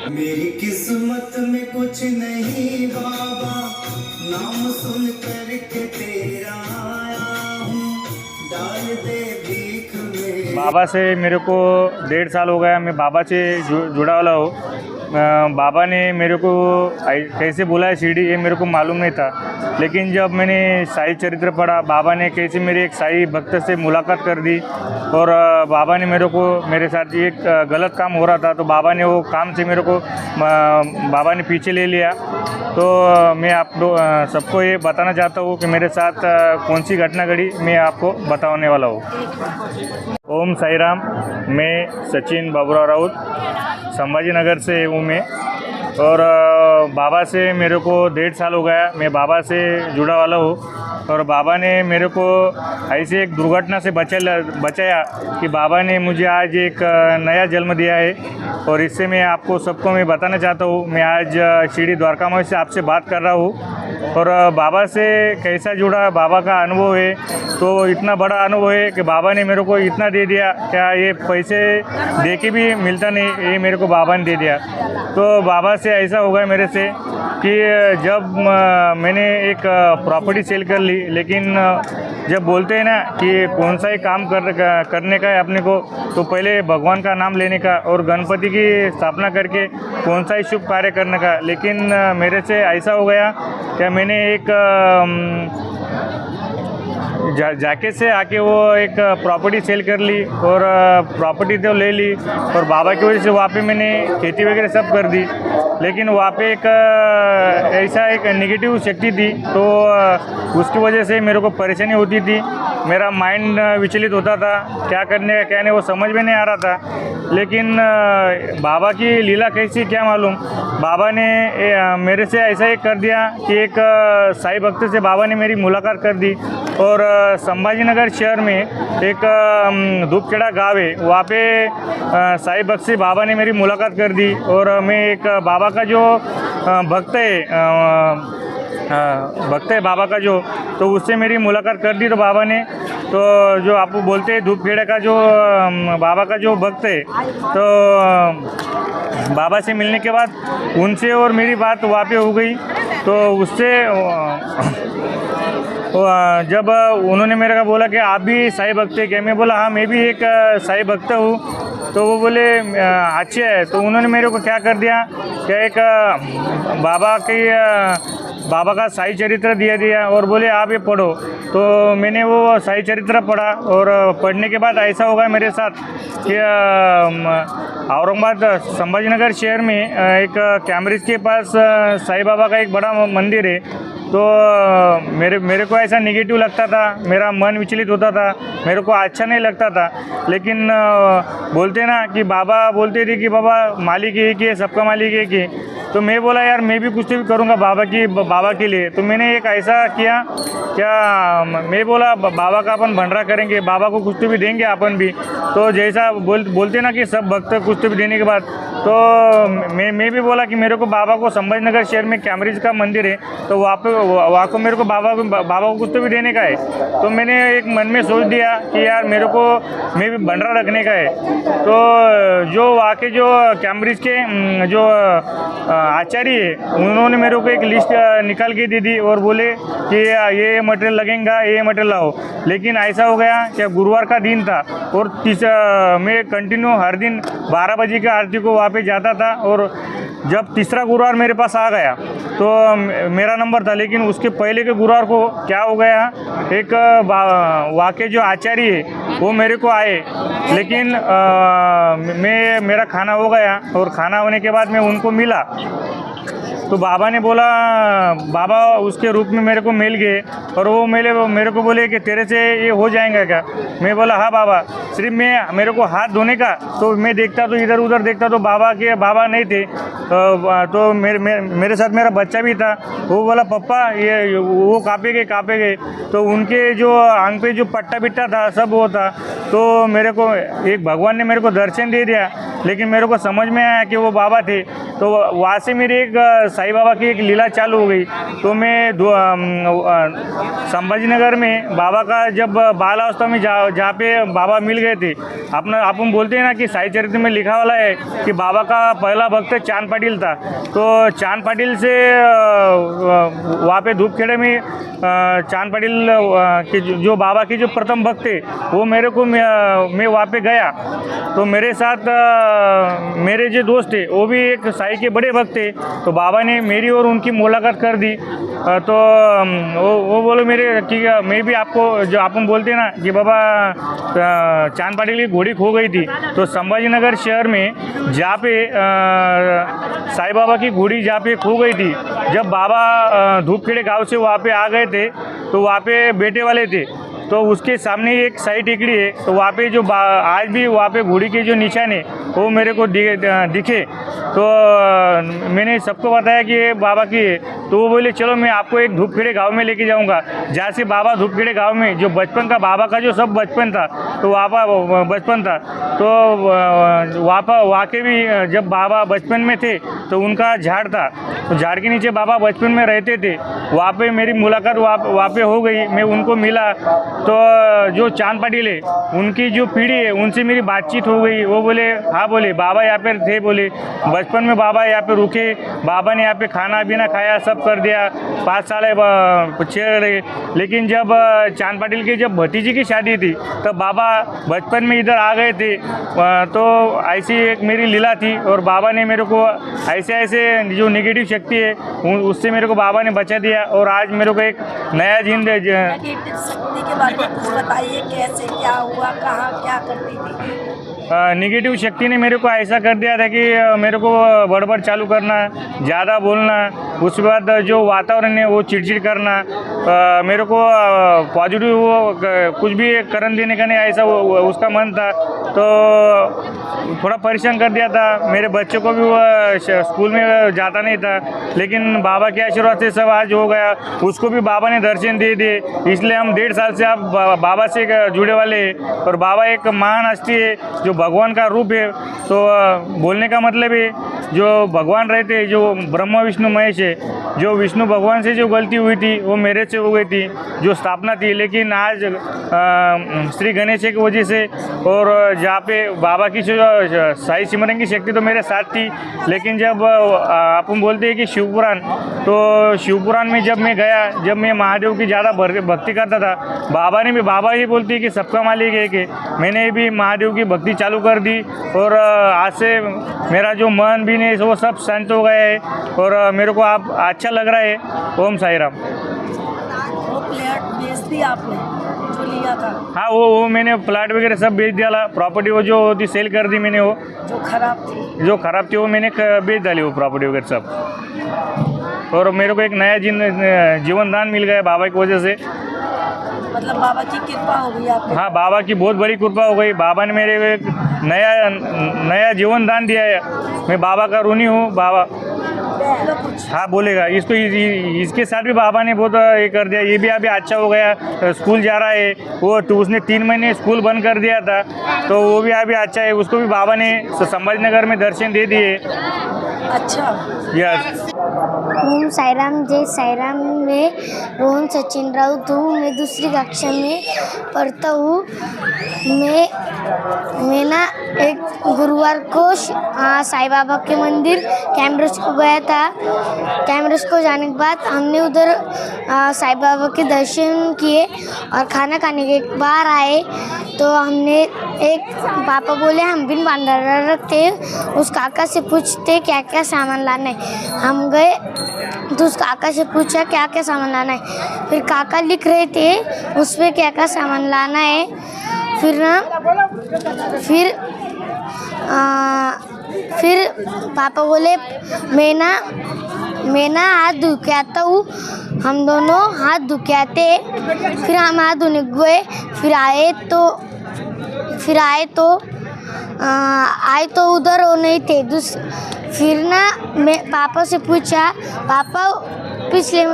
मेरी किस्मत में कुछ नहीं बाबा, नाम सुन करके तेरा आया हूँ, डाल दे भीख में। बाबा से मेरे को 1.5 साल हो गया, मैं बाबा से जुड़ा वाला हूँ। बाबा ने मेरे को कैसे बुलाया शिरडी ये मेरे को मालूम नहीं था, लेकिन जब मैंने साई चरित्र पढ़ा, बाबा ने कैसे मेरे एक साई भक्त से मुलाकात कर दी और बाबा ने मेरे साथ एक गलत काम हो रहा था, तो बाबा ने वो काम से मेरे को बाबा ने पीछे ले लिया। तो मैं आप सबको ये बताना चाहता हूँ कि मेरे साथ कौन सी घटना घटी, मैं आपको बताने वाला हूँ। ओम साई राम। मैं सचिन बाबूराव राउत संभाजी नगर से हूँ मैं, और बाबा से मेरे को 1.5 साल हो गया, मैं बाबा से जुड़ा वाला हूँ। और बाबा ने मेरे को ऐसे एक दुर्घटना से बचाया कि बाबा ने मुझे आज एक नया जन्म दिया है। और इससे मैं आपको सबको मैं बताना चाहता हूँ, मैं आज शिरडी द्वारकामाई से आपसे बात कर रहा हूँ। और बाबा से कैसा जुड़ा, बाबा का अनुभव है, तो इतना बड़ा अनुभव है कि बाबा ने मेरे को इतना दे दिया, क्या ये पैसे दे के भी मिलता नहीं, ये मेरे को बाबा ने दे दिया। तो बाबा से ऐसा हो गया मेरे से कि जब मैंने एक प्रॉपर्टी सेल कर ली, लेकिन जब बोलते हैं ना कि कौन सा ही काम करने का है अपने को, तो पहले भगवान का नाम लेने का और गणपति की स्थापना करके कौन सा ही शुभ कार्य करने का। लेकिन मेरे से ऐसा हो गया कि मैंने एक जाके से आके वो एक प्रॉपर्टी सेल कर ली और प्रॉपर्टी तो ले ली, और बाबा की वजह से वहाँ पे मैंने खेती वगैरह सब कर दी। लेकिन वहाँ पे एक ऐसा एक नेगेटिव शक्ति थी, तो उसकी वजह से मेरे को परेशानी होती थी, मेरा माइंड विचलित होता था, क्या करने क्या नहीं वो समझ में नहीं आ रहा था। लेकिन बाबा की लीला कैसी क्या मालूम, बाबा ने मेरे से ऐसा ही कर दिया कि एक साई भक्त से बाबा ने मेरी मुलाकात कर दी। और संभाजी नगर शहर में एक धूपखेड़ा गाँव है, वहाँ पे साई भक्त से बाबा ने मेरी मुलाकात कर दी। और मैं एक बाबा का जो भक्त है बाबा का जो, तो उससे मेरी मुलाकात कर दी। तो बाबा ने तो जो आप बोलते हैं धूपखेड़ा का जो बाबा का जो भक्त है, तो बाबा से मिलने के बाद उनसे और मेरी बात वहाँ पे हो गई। तो उससे जब उन्होंने मेरे को बोला कि आप भी साई भक्त है क्या, मैं बोला हाँ मैं भी एक साई भक्त हूँ। तो वो बोले अच्छे है। तो उन्होंने मेरे को क्या कर दिया कि एक बाबा का साई चरित्र दिया और बोले आप ये पढ़ो। तो मैंने वो साई चरित्र पढ़ा, और पढ़ने के बाद ऐसा होगा मेरे साथ कि औरंगाबाद संभाजी नगर शहर में एक कैम्ब्रिज के पास साई बाबा का एक बड़ा मंदिर है। तो मेरे को ऐसा नेगेटिव लगता था, मेरा मन विचलित होता था, मेरे को अच्छा नहीं लगता था। लेकिन बोलते ना कि बाबा बोलते थे कि बाबा मालिक एक ही है, सबका मालिक एक ही। तो मैं बोला यार मैं भी कुछ तो भी करूँगा बाबा के लिए। तो मैंने एक ऐसा किया, क्या मैं बोला बाबा का अपन भंडारा करेंगे, बाबा को कुछ तो भी देंगे अपन भी। तो जैसा बोलते ना कि सब भक्त कुछ तो भी देने के बाद, तो मैं भी बोला कि मेरे को बाबा को संभाजी नगर शहर में कैम्ब्रिज का मंदिर है, तो वहाँ को मेरे को बाबा को कुछ तो भी देने का है। तो मैंने एक मन में सोच दिया कि यार मेरे को मैं भी भंडारा रखने का है। तो जो वहाँ के जो कैम्ब्रिज के जो आचार्य है, उन्होंने मेरे को एक लिस्ट निकाल के दे दी और बोले कि ये मटेरियल लगेगा, ये मटेरियल लाओ। लेकिन ऐसा हो गया कि गुरुवार का दिन था, और मैं कंटिन्यू हर दिन 12 बजे की आरती को वहाँ पे जाता था। और जब तीसरा गुरुवार मेरे पास आ गया तो मेरा नंबर था, लेकिन उसके पहले के गुरुवार को क्या हो गया, एक वहाँ के जो आचार्य है वो मेरे को आए, लेकिन मेरा खाना हो गया, और खाना होने के बाद मैं उनको मिला। तो बाबा ने बोला, बाबा उसके रूप में मेरे को मिल गए, और वो मेरे को बोले कि तेरे से ये हो जाएगा क्या। मैं बोला हाँ बाबा। सिर्फ मेरे को हाथ धोने का, तो मैं देखता तो इधर उधर देखता, तो बाबा नहीं थे। तो मेरे साथ मेरा बच्चा भी था। वो बोला पप्पा ये वो काँपे गए। तो उनके जो आंख पे जो पट्टा बिट्टा था सब वो था। तो मेरे को एक भगवान ने मेरे को दर्शन दे दिया, लेकिन मेरे को समझ में आया कि वो बाबा थे। तो वहाँ से मेरी एक साईं बाबा की एक लीला चालू हो गई। तो मैं संभाजी नगर में बाबा का जब बाल अवस्था में जहाँ पे बाबा मिल गए थे, अपन बोलते हैं ना कि साई चरित्र में लिखा वाला है कि बाबा का पहला भक्त चांद पाटिल था। तो चांद पाटिल से वहाँ पे धूपखेड़े में चांद पाटिल के जो बाबा के जो प्रथम भक्त थे वो मेरे को मैं वहाँ पे गया। तो मेरे साथ मेरे जो दोस्त थे वो भी एक साई के बड़े भक्त थे। तो बाबा ने मेरी और उनकी मुलाकात कर दी। तो वो बोले मेरे कि मैं भी आपको, जो अपन बोलते हैं ना कि बाबा चांद पाटिल की घोड़ी खो गई थी, तो संभाजी नगर शहर में जहाँ पे साईं बाबा की घोड़ी जहाँ पे खो गई थी, जब बाबा धूपखेड़े गांव से वहाँ पे आ गए थे तो वहाँ पे बैठे वाले थे। तो उसके सामने एक साई टेकड़ी है, तो वहाँ पे जो आज भी वहाँ पे घोड़ी के जो निशान है वो मेरे को दिखे। तो मैंने सबको बताया कि ये बाबा की है। तो वो बोले चलो मैं आपको एक धूपखेड़े गांव में लेके जाऊंगा, जहाँ से बाबा धूपखेड़े गांव में जो बचपन का बाबा का जो सब बचपन था, तो वहाँ बचपन था। तो वहाँ के भी जब बाबा बचपन में थे तो उनका झाड़ था, तो झाड़ के नीचे बाबा बचपन में रहते थे। वहाँ पे मेरी मुलाकात वहाँ पे हो गई, मैं उनको मिला। तो जो चांद पाटिल है उनकी जो पीढ़ी है उनसे मेरी बातचीत हो गई। वो बोले हाँ, बोले बाबा यहाँ पे थे, बोले बचपन में बाबा यहाँ पे रुके, बाबा ने यहाँ पे खाना पीना खाया, सब कर दिया, 5 साल 6 रहे। लेकिन जब चांद पाटिल की जब भतीजी की शादी थी तब बाबा बचपन में इधर आ गए थे। तो ऐसी एक मेरी लीला थी और बाबा ने मेरे को ऐसे जो नेगेटिव शक्ति है उससे मेरे को बाबा ने बचा दिया। और आज मेरे को एक नया नेगेटिव शक्ति के बारे में कुछ बताइए, कैसे क्या हुआ, कहाँ क्या करती थी? निगेटिव शक्ति ने मेरे को ऐसा कर दिया था कि मेरे को बड़बड़ चालू करना, ज़्यादा बोलना, उसके बाद जो वातावरण है वो चिड़चिड़ करना, मेरे को पॉजिटिव वो कुछ भी करन देने का नहीं ऐसा उसका मन था। तो थोड़ा परेशान कर दिया था। मेरे बच्चे को भी वो स्कूल में जाता नहीं था, लेकिन बाबा के आशीर्वाद से सब आज हो गया। उसको भी बाबा ने दर्शन दे दिए, इसलिए हम 1.5 साल से आप बाबा से जुड़े वाले हैं। और बाबा एक महान हस्ती है जो भगवान का रूप है। तो बोलने का मतलब है जो भगवान रहते हैं, जो ब्रह्मा विष्णु महेश है, जो विष्णु भगवान से जो गलती हुई थी वो मेरे से हो गई थी, जो स्थापना थी। लेकिन आज श्री गणेश की वजह से और जहाँ पे बाबा की जो साई सिमरन की शक्ति तो मेरे साथ थी। लेकिन जब अपन बोलते हैं कि शिवपुराण, तो शिवपुराण में जब मैं गया, जब मैं महादेव की ज़्यादा भक्ति करता था, बाबा ही बोलती है कि सबका मालिक है कि मैंने भी महादेव की भक्ति चालू कर दी। और आज से मेरा जो मन भी नहीं वो सब शांत हो गया है और मेरे को आप अच्छा लग रहा है। ओम साई राम। वो प्लेट बेच दी आपने जो लिया था? हाँ, वो मैंने प्लाट वगैरह सब बेच दिया। प्रॉपर्टी वो जो होती सेल कर दी मैंने। वो जो खराब थी वो मैंने बेच डाली, वो प्रॉपर्टी वगैरह सब। और मेरे को एक नया जीवन दान मिल गया बाबा की वजह से। मतलब बाबा की कृपा हो गई आपको? हाँ, बाबा की बहुत बड़ी कृपा हो गई। बाबा ने मेरे को एक नया जीवन दान दिया है। मैं बाबा का ऋणी हूँ। बाबा कुछ हाँ बोलेगा इसको, इसके साथ भी बाबा ने बहुत ये कर दिया। ये भी अभी अच्छा हो गया, स्कूल जा रहा है वो। तो उसने 3 महीने स्कूल बंद कर दिया था, तो वो भी अभी अच्छा है। उसको भी बाबा ने संभाजी नगर में दर्शन दे दिए। अच्छा, यस। ओम साईराम, जय साईराम। मैं रोहन सचिन राउत हूँ। मैं दूसरी कक्षा में पढ़ता हूँ। मैं ना एक गुरुवार को साईं बाबा के मंदिर कैमरस को गया था। कैमरस को जाने के बाद हमने उधर साईं बाबा के दर्शन किए और खाना खाने के बाहर आए तो हमने एक पापा बोले हम बिन भंडारा रखते, उस काका से पूछते क्या क्या सामान लाना है। हम गए तो उस काका से पूछा क्या क्या सामान लाना है। फिर काका लिख रहे थे उस पर क्या क्या सामान लाना है। फिर पापा बोले मैं ना हाथ धो के आता हूँ। हम दोनों हाथ धो के आते। फिर हम हाथ धोने गए। फिर आए तो उधर वो नहीं थे। फिर ना मैं पापा से पूछा, पापा पिछले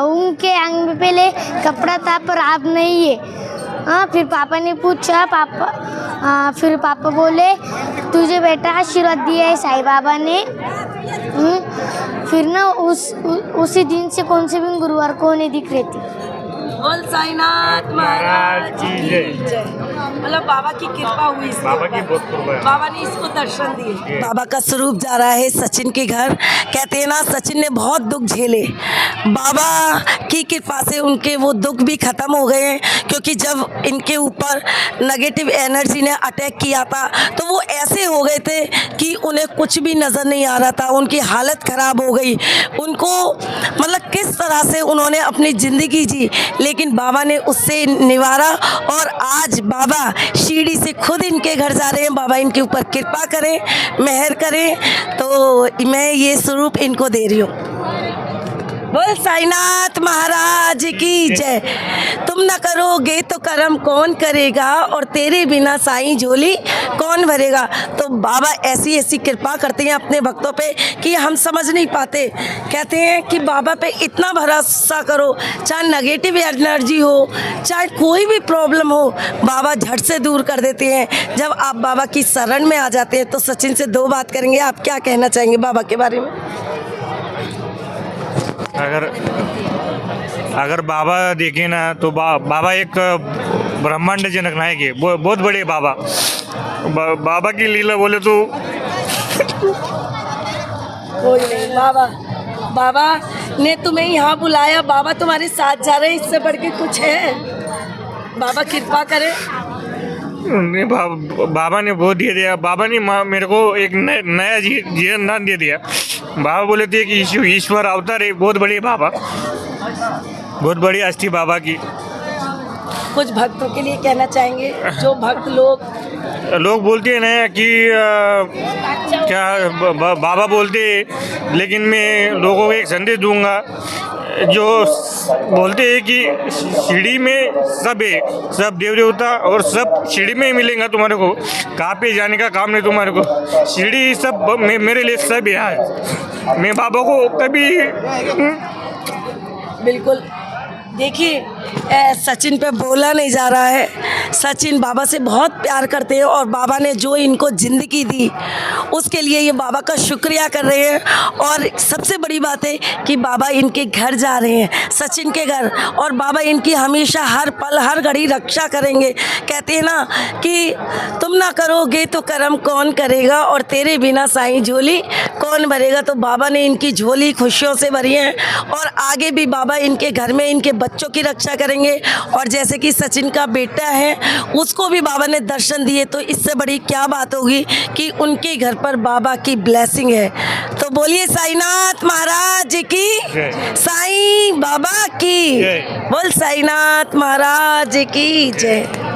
उनके अंग में पहले कपड़ा था पर अब नहीं है। फिर पापा ने पूछा, फिर पापा बोले तुझे बेटा आशीर्वाद दिया है साईं बाबा ने, फिर ना उसी दिन से कौन से भी गुरुवार को नहीं दिख रही थी। बोल साईनाथ महाराज की जय। मतलब बाबा की कृपा हुई इसके बाबा की ऊपर। बहुत कृपा है। बाबा ने इसको दर्शन दिए। बाबा का स्वरूप जा रहा है सचिन के घर। कहते हैं ना सचिन ने बहुत दुख झेले, बाबा की कृपा से उनके वो दुख भी खत्म हो गए हैं, क्योंकि जब इनके ऊपर नेगेटिव एनर्जी ने अटैक किया था तो वो ऐसे हो गए थे कि उन्हें कुछ भी नज़र नहीं आ रहा था, उनकी हालत ख़राब हो गई। उनको मतलब किस तरह से उन्होंने अपनी ज़िंदगी जी, लेकिन बाबा ने उससे निवारा और आज बाबा शिरडी से खुद इनके घर जा रहे हैं। बाबा इनके ऊपर कृपा करें, मेहर करें, तो मैं ये स्वरूप इनको दे रही हूँ। बोल साईनाथ महाराज की जय। तुम न करोगे तो कर्म कौन करेगा, और तेरे बिना साईं झोली कौन भरेगा। तो बाबा ऐसी ऐसी कृपा करते हैं अपने भक्तों पे कि हम समझ नहीं पाते। कहते हैं कि बाबा पे इतना भरोसा करो, चाहे नेगेटिव एनर्जी हो, चाहे कोई भी प्रॉब्लम हो, बाबा झट से दूर कर देते हैं जब आप बाबा की शरण में आ जाते हैं। तो सचिन से दो बात करेंगे, आप क्या कहना चाहेंगे बाबा के बारे में? अगर बाबा देखें ना तो बाबा एक ब्रह्मांड जनक नायक है, बहुत बड़े बाबा। बाबा की लीला बोले तो कोई नहीं। बाबा ने तुम्हें यहाँ बुलाया, बाबा तुम्हारे साथ जा रहे हैं, इससे बढ़ के कुछ है? बाबा कृपा करे। नहीं, बाबा ने बहुत दे दिया। बाबा ने मेरे को एक नया जीवन दान दे दिया। बाबा बोले थे कि ईश्वर अवतार है, बहुत बड़ी बाबा, बहुत बड़ी हस्ती बाबा की। कुछ भक्तों के लिए कहना चाहेंगे, जो भक्त लोग बोलते हैं ना कि क्या बाबा बोलते, लेकिन मैं लोगों को एक संदेश दूंगा जो बोलते हैं कि शिरडी में सब है, सब देव देवता और सब शिरडी में ही मिलेगा तुम्हारे को, कहाँ पे जाने का काम नहीं तुम्हारे को। शिरडी सब मेरे लिए सब यहाँ है। मैं बाबा को कभी बिल्कुल देखिए सचिन पे बोला नहीं जा रहा है। सचिन बाबा से बहुत प्यार करते हैं और बाबा ने जो इनको ज़िंदगी दी उसके लिए ये बाबा का शुक्रिया कर रहे हैं। और सबसे बड़ी बात है कि बाबा इनके घर जा रहे हैं, सचिन के घर, और बाबा इनकी हमेशा हर पल हर घड़ी रक्षा करेंगे। कहते हैं ना कि तुम ना करोगे तो कर्म कौन करेगा, और तेरे बिना साईं झोली कौन भरेगा। तो बाबा ने इनकी झोली खुशियों से भरी है और आगे भी बाबा इनके घर में इनके बच्चों की रक्षा करेंगे। और जैसे कि सचिन का बेटा है उसको भी बाबा ने दर्शन दिए, तो इससे बड़ी क्या बात होगी कि उनके घर पर बाबा की ब्लेसिंग है। तो बोलिए साईनाथ महाराज की, साईं बाबा की। बोल साईनाथ महाराज की जय।